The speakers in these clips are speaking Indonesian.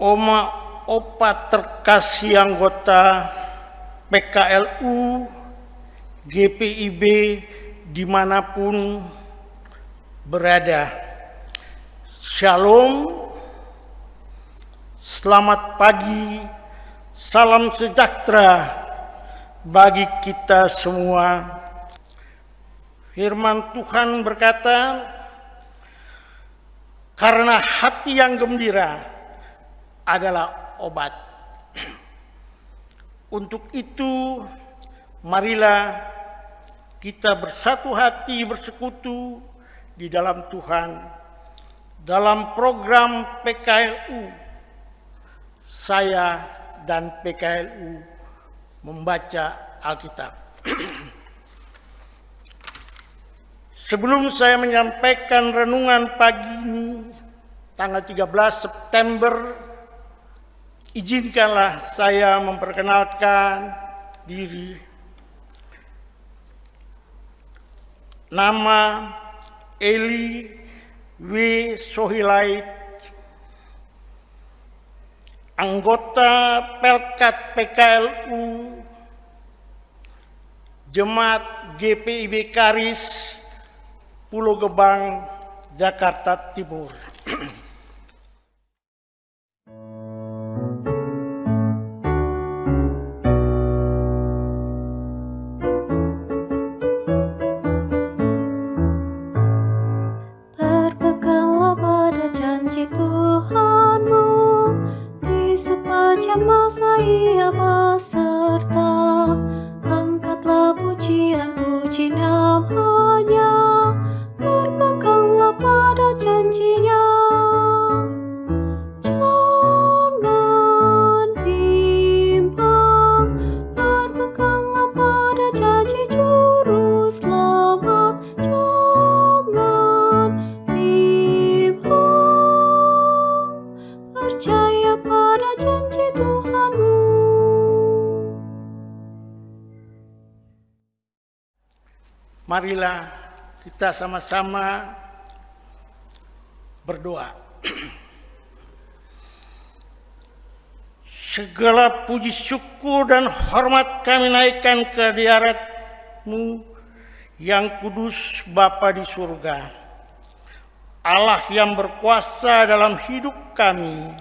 Oma Opa terkasih anggota PKLU, GPIB dimanapun berada. Shalom, selamat pagi, salam sejahtera bagi kita semua. Firman Tuhan berkata, karena hati yang gembira adalah obat. Untuk itu, marilah kita bersatu hati bersekutu di dalam Tuhan. Dalam program PKLU, saya dan PKLU membaca Alkitab. Sebelum saya menyampaikan renungan pagi ini, tanggal 13 September, izinkanlah saya memperkenalkan diri. Nama Eli W. Sohilait, anggota Pelkat PKLU, Jemaat GPIB Karis, Pulau Gebang, Jakarta Timur. Berpeganlah pada janji Tuhanmu, di sepanjang masa Ia beserta. Angkatlah puji namanya, berpeganglah pada janjinya. Jangan bimbang, berpeganglah pada janji Juru Selamat. Jangan bimbang, percaya pada janji Tuhanmu. Marilah kita sama-sama berdoa. Segala puji syukur dan hormat kami naikkan ke hadirat-Mu yang kudus, Bapa di surga. Allah yang berkuasa dalam hidup kami,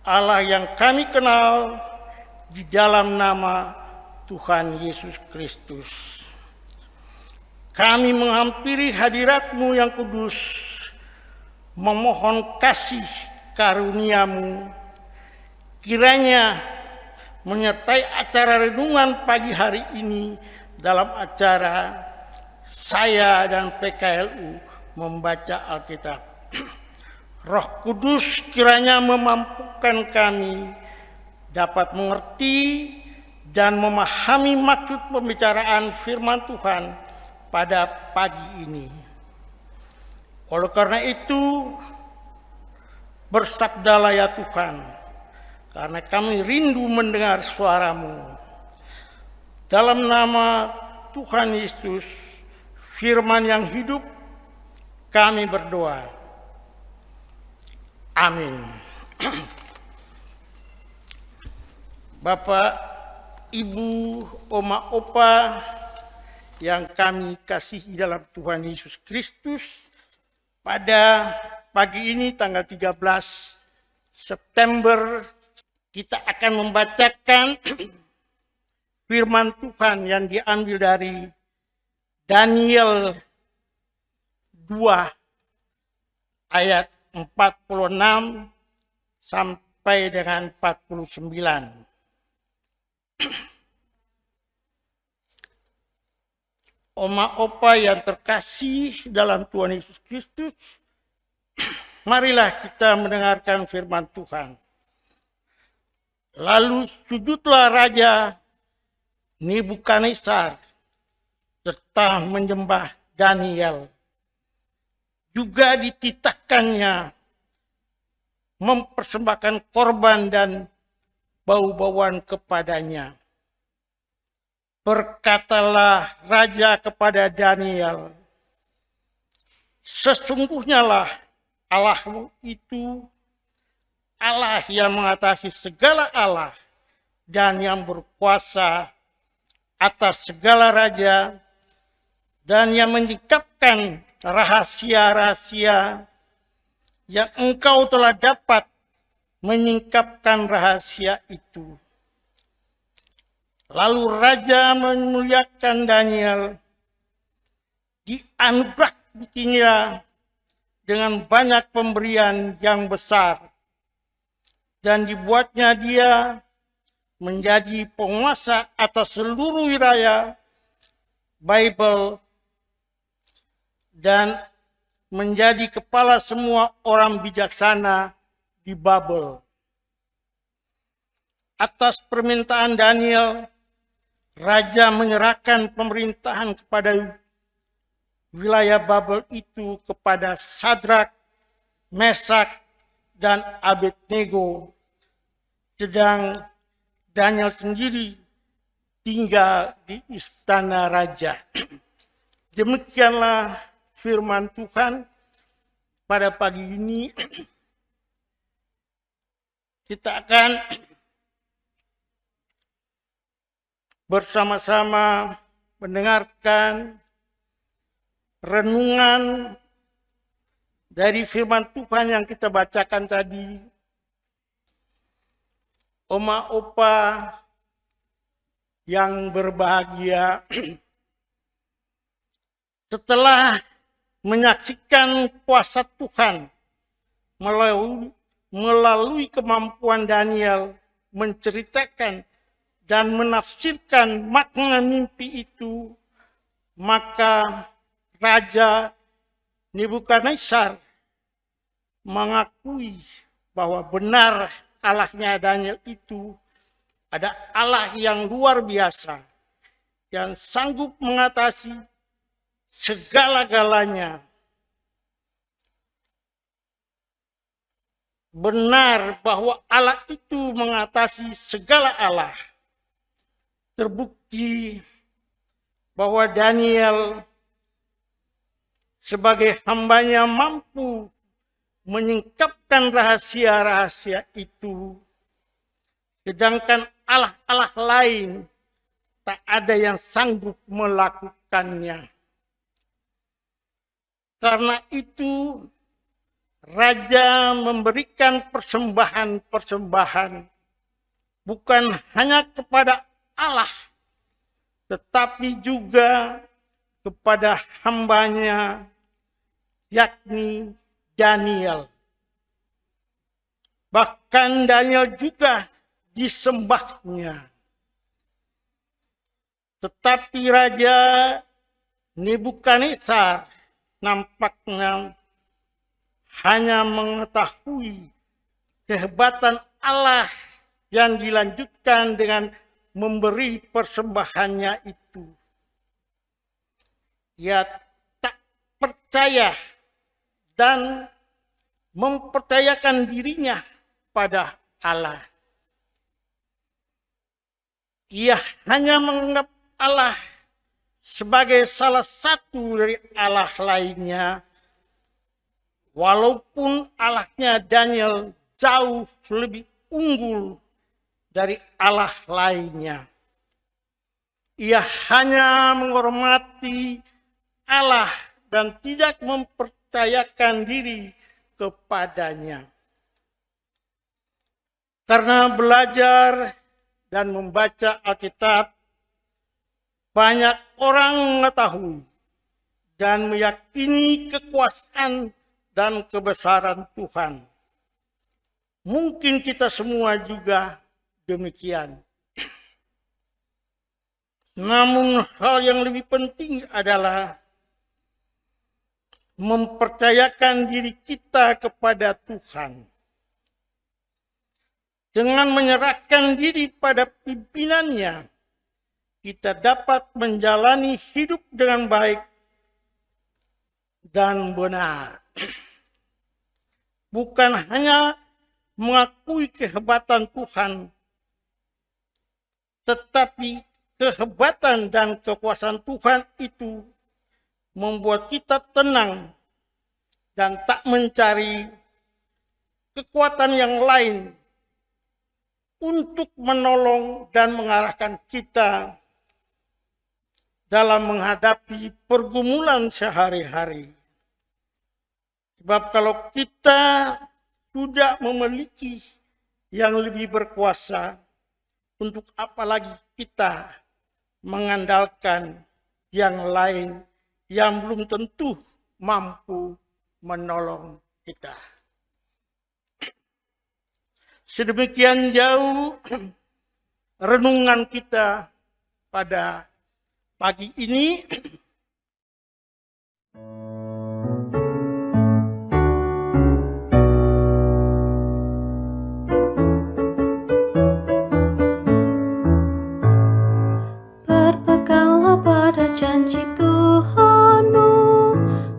Allah yang kami kenal di dalam nama Tuhan Yesus Kristus. Kami menghampiri hadirat-Mu yang kudus, memohon kasih karunia-Mu, kiranya menyertai acara renungan pagi hari ini dalam acara saya dan PKLU membaca Alkitab. Roh Kudus kiranya memampukan kami dapat mengerti dan memahami maksud pembicaraan firman Tuhan pada pagi ini. Oleh karena itu, bersabdalah ya Tuhan, karena kami rindu mendengar suara-Mu. Dalam nama Tuhan Yesus, firman yang hidup, kami berdoa. Amin. Bapak, Ibu, Oma, Opa yang kami kasihi dalam Tuhan Yesus Kristus, pada pagi ini tanggal 13 September kita akan membacakan firman Tuhan yang diambil dari Daniel 2 ayat 46 sampai dengan 49. Oma Opa yang terkasih dalam Tuhan Yesus Kristus, marilah kita mendengarkan firman Tuhan. Lalu sujudlah Raja Nebukadnezar serta menyembah Daniel. Juga dititahkannya mempersembahkan korban dan bau-bauan kepadanya. Berkatalah raja kepada Daniel, sesungguhnya lah Allahmu itu Allah yang mengatasi segala Allah dan yang berkuasa atas segala raja dan yang menyingkapkan rahasia-rahasia yang engkau telah dapat menyingkapkan rahasia itu. Lalu raja memuliakan Daniel, dianugerahinya dengan banyak pemberian yang besar, dan dibuatnya dia menjadi penguasa atas seluruh wilayah Babel dan menjadi kepala semua orang bijaksana di Babel. Atas permintaan Daniel, raja menyerahkan pemerintahan kepada wilayah Babel itu kepada Sadrak, Mesak, dan Abednego. Sedang Daniel sendiri tinggal di istana raja. Demikianlah firman Tuhan pada pagi ini. Kita akan bersama-sama mendengarkan renungan dari firman Tuhan yang kita bacakan tadi. Oma opa yang berbahagia, setelah menyaksikan kuasa Tuhan melalui kemampuan Daniel menceritakan dan menafsirkan makna mimpi itu, maka Raja Nebukadnezar mengakui bahwa benar Allahnya Daniel itu ada Allah yang luar biasa, yang sanggup mengatasi segala-galanya. Benar bahwa Allah itu mengatasi segala Allah. Terbukti bahwa Daniel sebagai hambanya mampu menyingkapkan rahasia-rahasia itu. Sedangkan Allah-Allah lain tak ada yang sanggup melakukannya. Karena itu Raja memberikan persembahan-persembahan bukan hanya kepada Allah, tetapi juga kepada hambanya, yakni Daniel. Bahkan Daniel juga disembahnya. Tetapi Raja Nebukadnezar nampaknya hanya mengetahui kehebatan Allah yang dilanjutkan dengan memberi persembahannya itu. Ia tak percaya dan mempercayakan dirinya pada Allah. Ia hanya menganggap Allah sebagai salah satu dari Allah lainnya, walaupun Allahnya Daniel jauh lebih unggul dari Allah lainnya. Ia hanya menghormati Allah dan tidak mempercayakan diri kepadanya. Karena belajar dan membaca Alkitab, banyak orang mengetahui dan meyakini kekuasaan dan kebesaran Tuhan. Mungkin kita semua juga demikian. Namun hal yang lebih penting adalah mempercayakan diri kita kepada Tuhan. Dengan menyerahkan diri pada pimpinannya, kita dapat menjalani hidup dengan baik dan benar. Bukan hanya mengakui kehebatan Tuhan, tetapi kehebatan dan kekuasaan Tuhan itu membuat kita tenang dan tak mencari kekuatan yang lain untuk menolong dan mengarahkan kita dalam menghadapi pergumulan sehari-hari. Sebab kalau kita sudah memiliki yang lebih berkuasa, untuk apa lagi kita mengandalkan yang lain yang belum tentu mampu menolong kita. Sedemikian jauh renungan kita pada pagi ini. Berpeganglah pada janji Tuhanmu,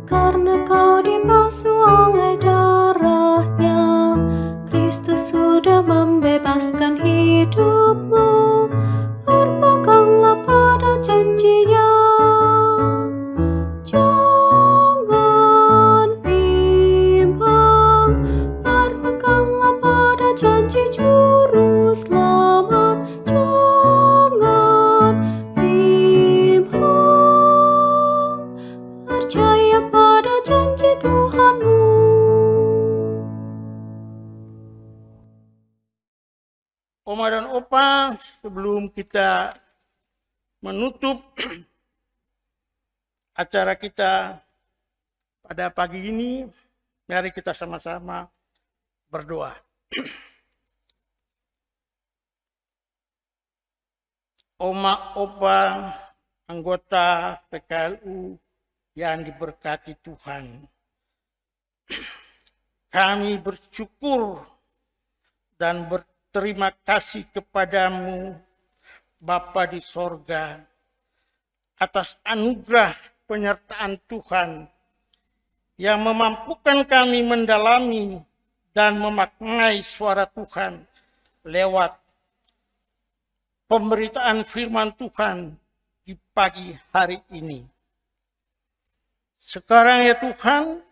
karena kau dibasuh oleh darah-Nya. Kristus sudah membebaskan hidupmu. Berpeganglah pada janji-Nya. Jangan bimbang, berpeganglah pada janji Juru Selamat. Jangan bimbang, percaya pada janji Tuhanmu. Oma dan Opa, sebelum kita menutup acara kita pada pagi ini, mari kita sama-sama berdoa. Oma, Opa, anggota PKLU yang diberkati Tuhan, kami bersyukur dan berterima kasih kepadamu, Bapa di sorga, atas anugerah penyertaan Tuhan yang memampukan kami mendalami dan memaknai suara Tuhan lewat pemberitaan firman Tuhan di pagi hari ini. Sekarang ya Tuhan,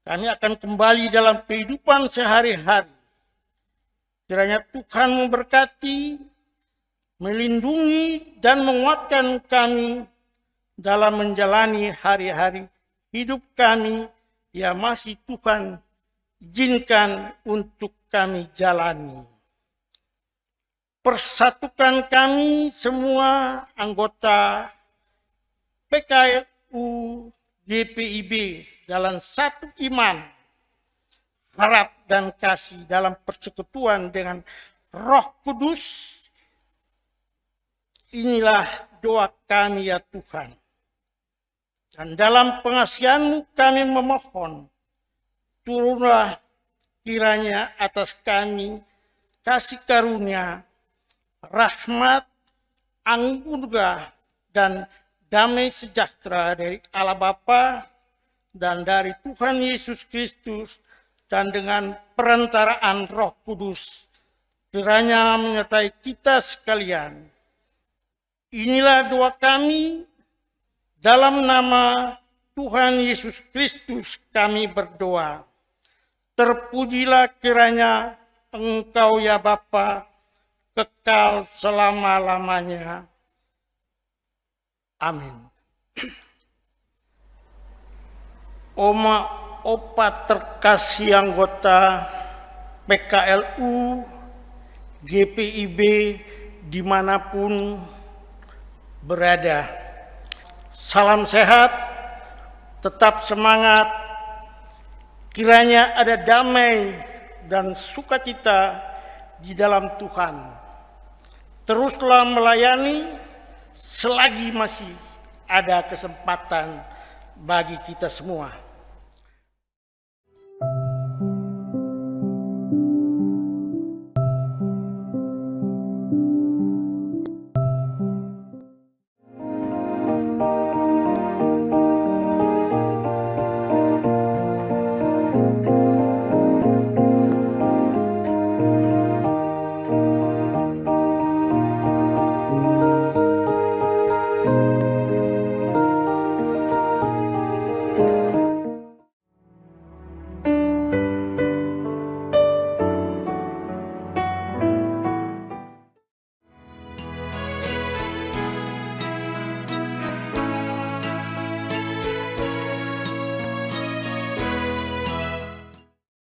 kami akan kembali dalam kehidupan sehari-hari. Kiranya Tuhan memberkati, melindungi, dan menguatkan kami dalam menjalani hari-hari hidup kami yang masih Tuhan izinkan untuk kami jalani. Persatukan kami semua anggota PKLU GPIB dalam satu iman, harap dan kasih dalam persekutuan dengan Roh Kudus. Inilah doa kami ya Tuhan. Dan dalam pengasihan-Mu kami memohon, turunlah kiranya atas kami kasih karunia, rahmat, anugerah, dan damai sejahtera dari Allah Bapa dan dari Tuhan Yesus Kristus, dan dengan perantaraan Roh Kudus, kiranya menyertai kita sekalian. Inilah doa kami, dalam nama Tuhan Yesus Kristus kami berdoa. Terpujilah kiranya Engkau ya Bapa, kekal selama-lamanya. Amin. Oma, Opa terkasih anggota PKLU, GPIB dimanapun berada. Salam sehat, tetap semangat, kiranya ada damai dan sukacita di dalam Tuhan. Teruslah melayani selagi masih ada kesempatan bagi kita semua.